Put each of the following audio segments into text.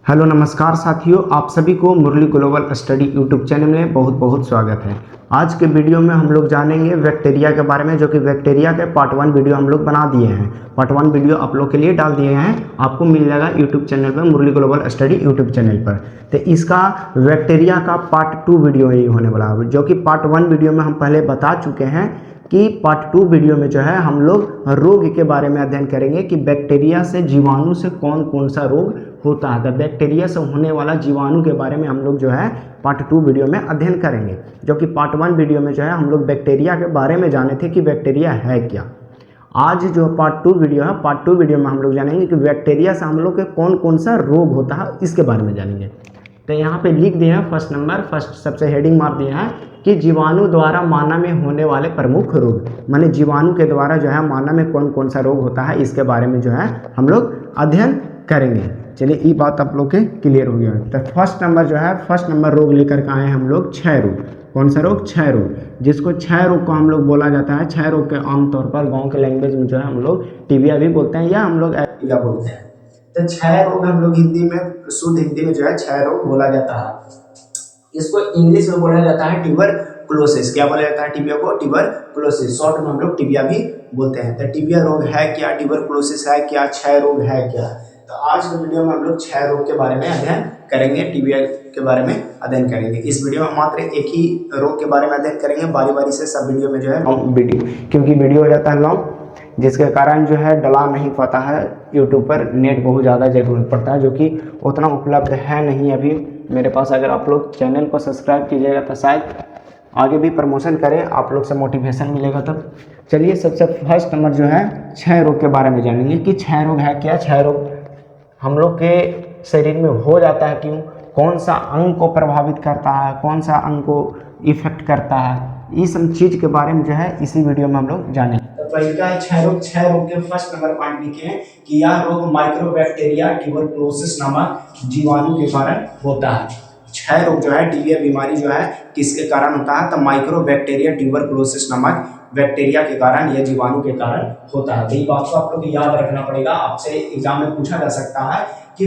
Hello नमस्कार साथियों, आप सभी को मुरली ग्लोबल स्टडी यूट्यूब चैनल में बहुत बहुत स्वागत है। आज के वीडियो में हम लोग जानेंगे बैक्टीरिया के बारे में, जो कि बैक्टीरिया के पार्ट 1 वीडियो हम लोग बना दिए हैं। पार्ट 1 वीडियो आप लोग के लिए डाल दिए हैं, आपको मिल जाएगा यूट्यूब चैनल पर, मुरली ग्लोबल स्टडी यूट्यूब चैनल पर। तो इसका बैक्टीरिया का पार्ट 2 वीडियो ही होने वाला है, जो कि पार्ट 1 वीडियो में हम पहले बता चुके हैं कि पार्ट 2 वीडियो में जो है हम लोग रोग के बारे में अध्ययन करेंगे कि बैक्टीरिया से, जीवाणु से कौन कौन सा रोग होता है। तो बैक्टीरिया से होने वाला जीवाणु के बारे में हम लोग जो है पार्ट 2 वीडियो में अध्ययन करेंगे, जो कि पार्ट 1 वीडियो में जो है हम लोग बैक्टीरिया के बारे में जाने थे कि बैक्टीरिया है क्या। आज जो पार्ट 2 वीडियो है, पार्ट 2 वीडियो में हम लोग जानेंगे कि बैक्टीरिया से हम लोग के कौन कौन सा रोग होता है, इसके बारे में जानेंगे। तो यहाँ पे लिख दिए हैं फर्स्ट सबसे हेडिंग मार दिए हैं कि जीवाणु द्वारा मानव में होने वाले प्रमुख रोग, माने जीवाणु के द्वारा जो है मानव में कौन कौन सा रोग होता है, इसके बारे में जो है हम लोग अध्ययन करेंगे। चलिए, ये बात आप लोग के क्लियर हो गया। तो फर्स्ट नंबर रोग लेकर के आए हम लोग क्षय रोग। कौन सा रोग? क्षय रोग, जिसको क्षय रोग को हम लोग बोला जाता है। क्षय रोग के आमतौर पर गाँव के लैंग्वेज में जो है हम लोग टीबिया भी बोलते हैं, या हम लोग एपिया बोलते हैं। तो क्षय रोग हम लोग हिंदी में, शुद्ध हिंदी में जो है क्षय रोग बोला जाता है। इसको इंग्लिश में बोला जाता है ट्यूबरकुलोसिस। क्या बोला जाता है टीबिया को? ट्यूबरकुलोसिस। शॉर्ट में हम लोग टीबिया भी बोलते हैं। तो टीबिया रोग है क्या, ट्यूबरकुलोसिस है क्या, क्षय रोग है क्या? तो आज के वीडियो में हम लोग क्षय रोग के बारे में अध्ययन करेंगे, टीबिया के बारे में अध्ययन करेंगे। इस वीडियो में मात्र एक ही रोग के बारे में अध्ययन करेंगे, बारी बारी से सब वीडियो में जो है वीडियो, क्योंकि वीडियो हो जाता है लॉन्ग, जिसके कारण जो है डला नहीं पाता है। यूट्यूब पर नेट बहुत ज़्यादा जरूरत पड़ता है, जो कि उतना उपलब्ध है नहीं अभी मेरे पास। अगर आप लोग चैनल को सब्सक्राइब कीजिएगा तो शायद आगे भी प्रमोशन करें, आप लोग से मोटिवेशन मिलेगा तब। चलिए, सबसे फर्स्ट नंबर जो है क्षय रोग के बारे में जानेंगे कि क्षय रोग है क्या, क्षय रोग हम लोग के शरीर में हो जाता है क्यों, कौन सा अंग को प्रभावित करता है, कौन सा अंग को इफेक्ट करता है, इस सब चीज़ के बारे में जो है इसी वीडियो में हम लोग जानेंगे। तो पहला है क्षय रोग। क्षय रोग के फर्स्ट नंबर पॉइंट लिखे हैं कि यह रोग माइक्रोबैक्टीरिया ट्यूबरकुलोसिस नामक जीवाणु के कारण होता है। क्षय रोग जो है, टीबिया बीमारी जो है किसके कारण होता है? तो माइक्रोबैक्टीरिया ट्यूबरकुलोसिस नामक बैक्टीरिया के कारण या जीवाणु के कारण होता है। तो ये बात को आप लोग याद रखना पड़ेगा, आपसे एग्जाम में पूछा जा सकता है कि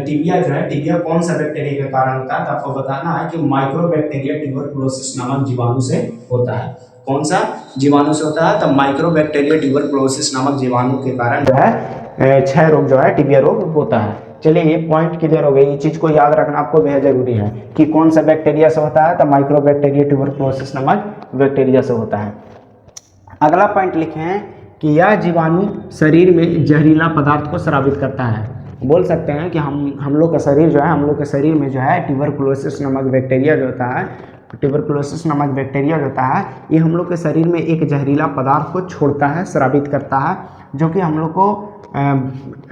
टीबिया जो है, टीबिया कौन सा बैक्टीरिया के कारण होता है? तो आपको बताना है कि माइक्रोबैक्टीरिया ट्यूबरकुलोसिस नामक जीवाणु से होता है। कौन सा जीवाणु से होता है? तो माइक्रोबैक्टीरिया ट्यूबरकुलोसिस नामक जीवाणु के कारण जो है क्षय रोग जो है, टीबिया रोग होता है। चलिए, ये पॉइंट क्लियर हो गई। ये चीज को याद रखना आपको बेहद जरूरी है कि कौन सा बैक्टीरिया से होता है। तो माइक्रोबैक्टीरिया ट्यूबरकुलोसिस नामक बैक्टीरिया से होता है। अगला पॉइंट लिखे हैं कि यह जीवाणु शरीर में जहरीला पदार्थ को स्रावित करता है। बोल सकते हैं कि हम लोग का शरीर जो है, हम लोग के शरीर में जो है ट्यूबरकुलोसिस नामक बैक्टीरिया जो होता है, ट्यूबरकुलोसिस नामक बैक्टीरिया जो होता है, ये हम लोग के शरीर में एक जहरीला पदार्थ को छोड़ता है, स्रावित करता है, जो कि हम लोग को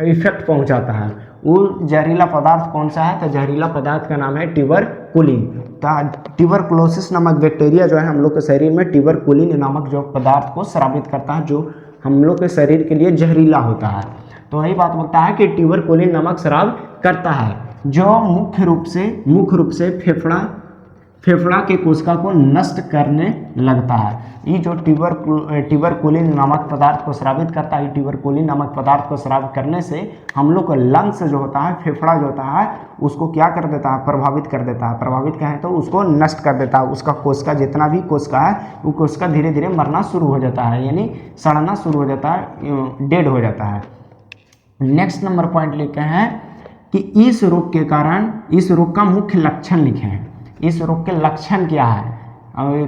इफेक्ट पहुंचाता है। वो जहरीला पदार्थ कौन सा है? तो जहरीला पदार्थ का नाम है ट्यूबरकुलिन। ट्यूबरकुलोसिस नामक बैक्टीरिया जो है हम लोग के शरीर में ट्यूबरकुलिन नामक जो पदार्थ को स्रावित करता है, जो हम लोग के शरीर के लिए जहरीला होता है। तो वही बात बोलता है कि ट्यूबरकुलिन नामक स्राव करता है, जो मुख्य रूप से फेफड़ा के कोशिका को नष्ट करने लगता है। ये जो ट्यूबरकुलिन नामक पदार्थ को स्रावित करता है, ट्यूबरकुलिन नामक पदार्थ को स्रावित करने से हम लोग का लंग्स जो होता है, फेफड़ा जो होता है, उसको क्या कर देता है? प्रभावित कर देता है। प्रभावित कहें तो उसको नष्ट कर देता है। उसका कोशिका, जितना भी कोशिका है, वो कोशिका धीरे धीरे मरना शुरू हो जाता है, यानी सड़ना शुरू हो जाता है, डेड हो जाता है। नेक्स्ट नंबर पॉइंट लिखे हैं कि इस रोग के कारण, इस रोग का मुख्य लक्षण लिखे हैं। इस रोग के लक्षण क्या है,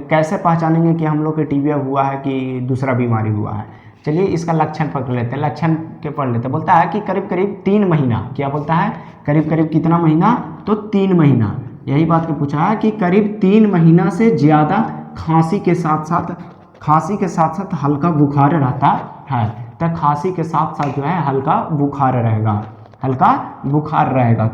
कैसे पहचानेंगे कि हम लोग के टीबिया हुआ है कि दूसरा बीमारी हुआ है? चलिए, इसका लक्षण पकड़ लेते हैं, लक्षण के पढ़ लेते हैं। बोलता है कि करीब करीब 3 महीना, क्या बोलता है? करीब करीब कितना महीना? तो 3 महीना। यही बात को पूछा है कि करीब 3 महीना से ज़्यादा खांसी के साथ साथ हल्का बुखार रहता है। तो खांसी के साथ साथ जो है हल्का बुखार रहेगा।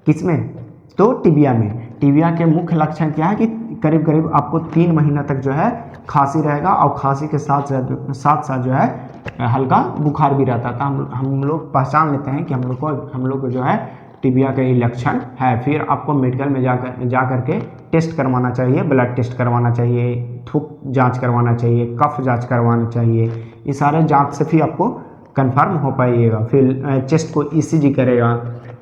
किसमें? तो टीबिया में। टीबिया के मुख्य लक्षण क्या है कि करीब करीब आपको 3 महीना तक जो है खांसी रहेगा, और खांसी के साथ साथ जो है हल्का बुखार भी रहता था। हम लोग पहचान लेते हैं कि हम लोग को जो है टीबिया का ये लक्षण है। फिर आपको मेडिकल में जा करके टेस्ट करवाना चाहिए, ब्लड टेस्ट करवाना चाहिए, थूक जांच करवाना चाहिए, कफ जांच करवाना चाहिए। ये सारे जांच से फिर आपको कंफर्म हो पाइएगा। फिर चेस्ट को ईसीजी करेगा,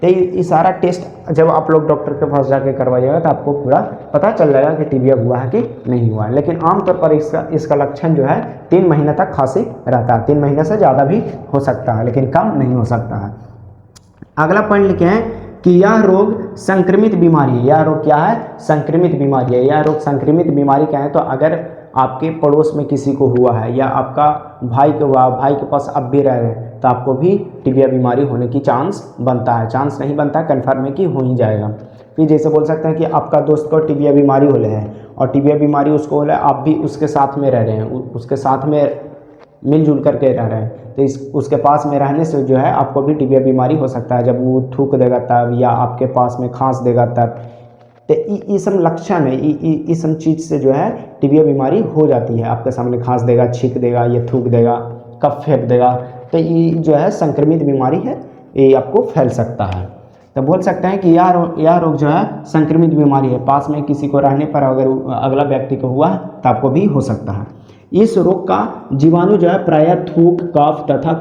तो ये सारा टेस्ट जब आप लोग डॉक्टर के पास जाके करवाइएगा तो आपको पूरा पता चल जाएगा कि टीबिया हुआ है कि नहीं हुआ है। लेकिन आमतौर पर इसका लक्षण जो है 3 महीने तक खांसी रहता है, 3 महीने से ज़्यादा भी हो सकता है लेकिन कम नहीं हो सकता है। अगला पॉइंट लिखे हैं कि यह रोग संक्रमित बीमारी है। यह रोग क्या है? संक्रमित बीमारी है। यह रोग संक्रमित बीमारी क्या है? तो अगर आपके पड़ोस में किसी को हुआ है या आपका भाई को हुआ, भाई के पास अब भी रह रहे हैं, तो आपको भी टीबिया बीमारी होने की चांस बनता है। चांस नहीं बनता है, कन्फर्म है कि हो ही जाएगा। फिर जैसे बोल सकते हैं कि आपका दोस्त को टीबिया बीमारी हो है और टीबिया बीमारी उसको हो है, आप भी उसके साथ में रह रहे हैं, उसके साथ में मिलजुल करके रह रहे हैं, तो उसके पास में रहने से जो है आपको भी टीबिया बीमारी हो सकता है। जब वो थूक देगा तब, या आपके पास में खांस देगा तब, तो ये सब लक्षण है, ये सब चीज़ से जो है टीबिया बीमारी हो जाती है। आपके सामने खांस देगा, छींक देगा, या थूक देगा, कफ फेंक देगा, तो ये जो है संक्रमित बीमारी है, ये आपको फैल सकता है। तो बोल सकते हैं कि यह रोग जो है संक्रमित बीमारी है। पास में किसी को रहने पर अगर अगला व्यक्ति को हुआ तो आपको भी हो सकता है। इस रोग का जीवाणु जो है प्रायः थूक, कफ तथा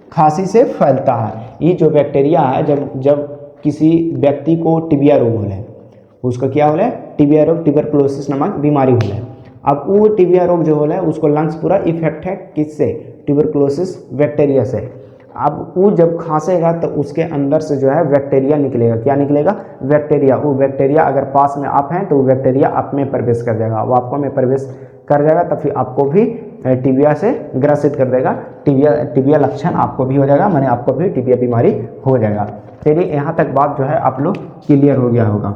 खांसी से फैलता है। ये जो बैक्टीरिया है, जब किसी व्यक्ति को टीबिया रोग हो है, उसको क्या हो है? टीबिया रोग, ट्यूबरकुलोसिस नामक बीमारी हो है। अब वो टीबिया रोग जो हो है उसको लंग्स पूरा इफेक्ट है, किससे? ट्यूबरकुलोसिस बैक्टीरिया से। अब वो जब खांसेगा तो उसके अंदर से जो है बैक्टीरिया निकलेगा। क्या निकलेगा? बैक्टीरिया। वो बैक्टीरिया अगर पास में आप हैं तो वो बैक्टीरिया आप में प्रवेश कर जाएगा, वो आपको में प्रवेश कर जाएगा, तो फिर आपको भी टीबिया से ग्रसित कर देगा। टीबिया लक्षण आपको भी हो जाएगा, माने आपको भी टीबिया बीमारी हो जाएगा। चलिए, यहाँ तक बात जो है आप लोग क्लियर हो गया होगा।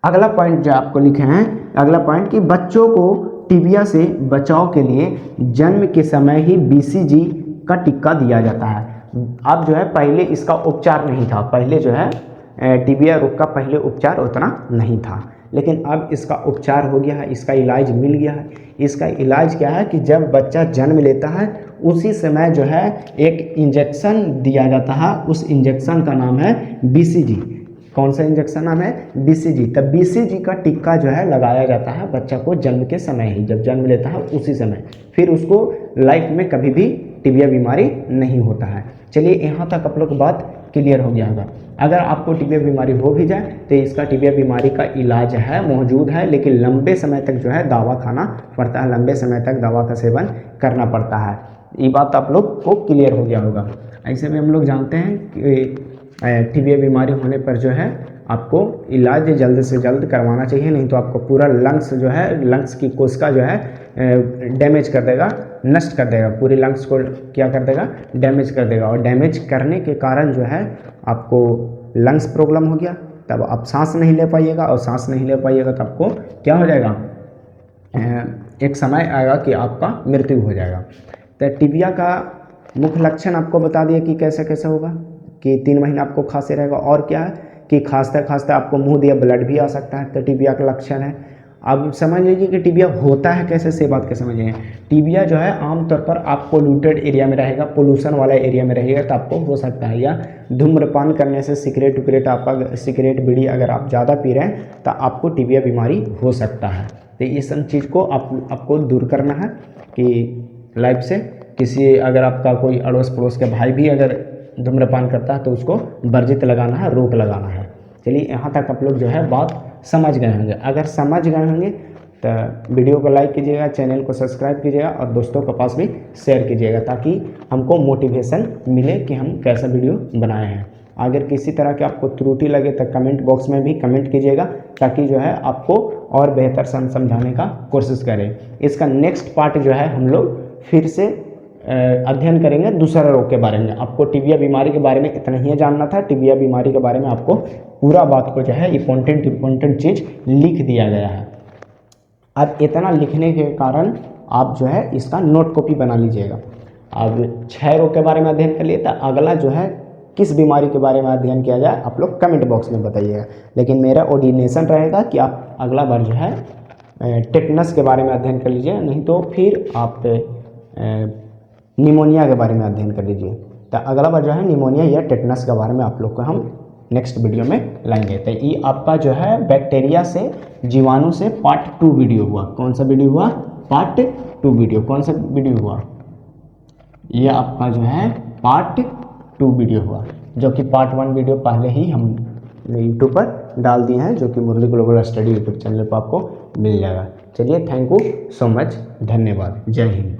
अगला पॉइंट जो आपको लिखे हैं, अगला पॉइंट कि बच्चों को टीबिया से बचाव के लिए जन्म के समय ही BCG का टीका दिया जाता है। अब जो है पहले इसका उपचार नहीं था, पहले जो है टीबिया रोग का पहले उपचार उतना नहीं था, लेकिन अब इसका उपचार हो गया है, इसका इलाज मिल गया है। इसका इलाज क्या है कि जब बच्चा जन्म लेता है उसी समय जो है एक इंजेक्शन दिया जाता है, उस इंजेक्शन का नाम है BCG। कौन सा इंजेक्शन नाम है? BCG। तब BCG का टीका जो है लगाया जाता है बच्चा को जन्म के समय ही, जब जन्म लेता है उसी समय, फिर उसको लाइफ में कभी भी टीबिया बीमारी नहीं होता है। चलिए, यहाँ तक आप लोग बात क्लियर हो गया होगा। अगर आपको टीबिया बीमारी हो भी जाए तो इसका टीबिया बीमारी का इलाज है, मौजूद है, लेकिन लंबे समय तक जो है दवा खाना पड़ता है, लंबे समय तक दवा का सेवन करना पड़ता है। ये बात आप लोग को क्लियर हो गया होगा। ऐसे में हम लोग जानते हैं कि टीबिया बीमारी होने पर जो है आपको इलाज जल्द से जल्द करवाना चाहिए, नहीं तो आपको पूरा लंग्स जो है, लंग्स की कोशिका जो है डैमेज कर देगा, नष्ट कर देगा, पूरी लंग्स को क्या कर देगा? डैमेज कर देगा। और डैमेज करने के कारण जो है आपको लंग्स प्रॉब्लम हो गया, तब आप सांस नहीं ले पाइएगा, और सांस नहीं ले पाइएगा तो आपको क्या हो जाएगा? एक समय आएगा कि आपका मृत्यु हो जाएगा। तो टीबिया का मुख्य लक्षण आपको बता दिए कि कैसे कैसे होगा, कि 3 महीने आपको खांसी रहेगा, और क्या है कि खांसते खांसते आपको मुंह दिया ब्लड भी आ सकता है, तो टीबिया का लक्षण है। अब समझ लीजिए कि टीबिया होता है कैसे, से बात कैसे समझिए। टीबिया जो है आमतौर पर आप पोल्यूटेड एरिया में रहेगा, पोल्यूशन वाला एरिया में रहेगा तो आपको हो सकता है, या धूम्रपान करने से, सिगरेट विगरेट, आपका सिगरेट बीड़ी अगर आप ज़्यादा पी रहे हैं तो आपको टीबिया बीमारी हो सकता है। तो ये सब चीज़ को आपको दूर करना है कि लाइफ से। किसी अगर आपका कोई अड़ोस पड़ोस के भाई भी अगर धूम्रपान करता है तो उसको वर्जित लगाना है, रोक लगाना है। चलिए, यहाँ तक आप लोग जो है बात समझ गए होंगे। अगर समझ गए होंगे तो वीडियो को लाइक कीजिएगा, चैनल को सब्सक्राइब कीजिएगा और दोस्तों के पास भी शेयर कीजिएगा, ताकि हमको मोटिवेशन मिले कि हम कैसा वीडियो बनाए हैं। अगर किसी तरह के आपको त्रुटि लगे तो कमेंट बॉक्स में भी कमेंट कीजिएगा, ताकि जो है आपको और बेहतर समझाने का कोशिश करें। इसका नेक्स्ट पार्ट जो है हम लोग फिर से अध्ययन करेंगे दूसरा रोग के बारे में। आपको टीबिया बीमारी के बारे में इतना ही जानना था। टीबिया बीमारी के बारे में आपको पूरा बात को जो है इम्पोर्टेंट चीज़ लिख दिया गया है। अब इतना लिखने के कारण आप जो है इसका नोट कॉपी बना लीजिएगा। अब 6 रोग के बारे में अध्ययन कर लिए, तो अगला जो है किस बीमारी के बारे में अध्ययन किया जाए आप लोग कमेंट बॉक्स में बताइएगा। लेकिन मेरा ऑर्डिनेशन रहेगा कि आप अगला बार जो है टेटनस के बारे में अध्ययन कर लीजिए, नहीं तो फिर आप निमोनिया के बारे में अध्ययन कर लीजिए। तो अगला बार जो है निमोनिया या टेटनस के बारे में आप लोग को हम नेक्स्ट वीडियो में लाएंगे। तो ये आपका जो है बैक्टीरिया से, जीवाणु से पार्ट 2 वीडियो हुआ। कौन सा वीडियो हुआ? Part 2 video. कौन सा वीडियो हुआ? ये आपका जो है पार्ट 2 वीडियो हुआ। जो कि पार्ट 1 वीडियो पहले ही हम यूट्यूब पर डाल दिए हैं, जो कि मुरली ग्लोबल स्टडी यूट्यूब चैनल पर आपको मिल जाएगा। चलिए, थैंक यू सो मच, धन्यवाद, जय हिंद।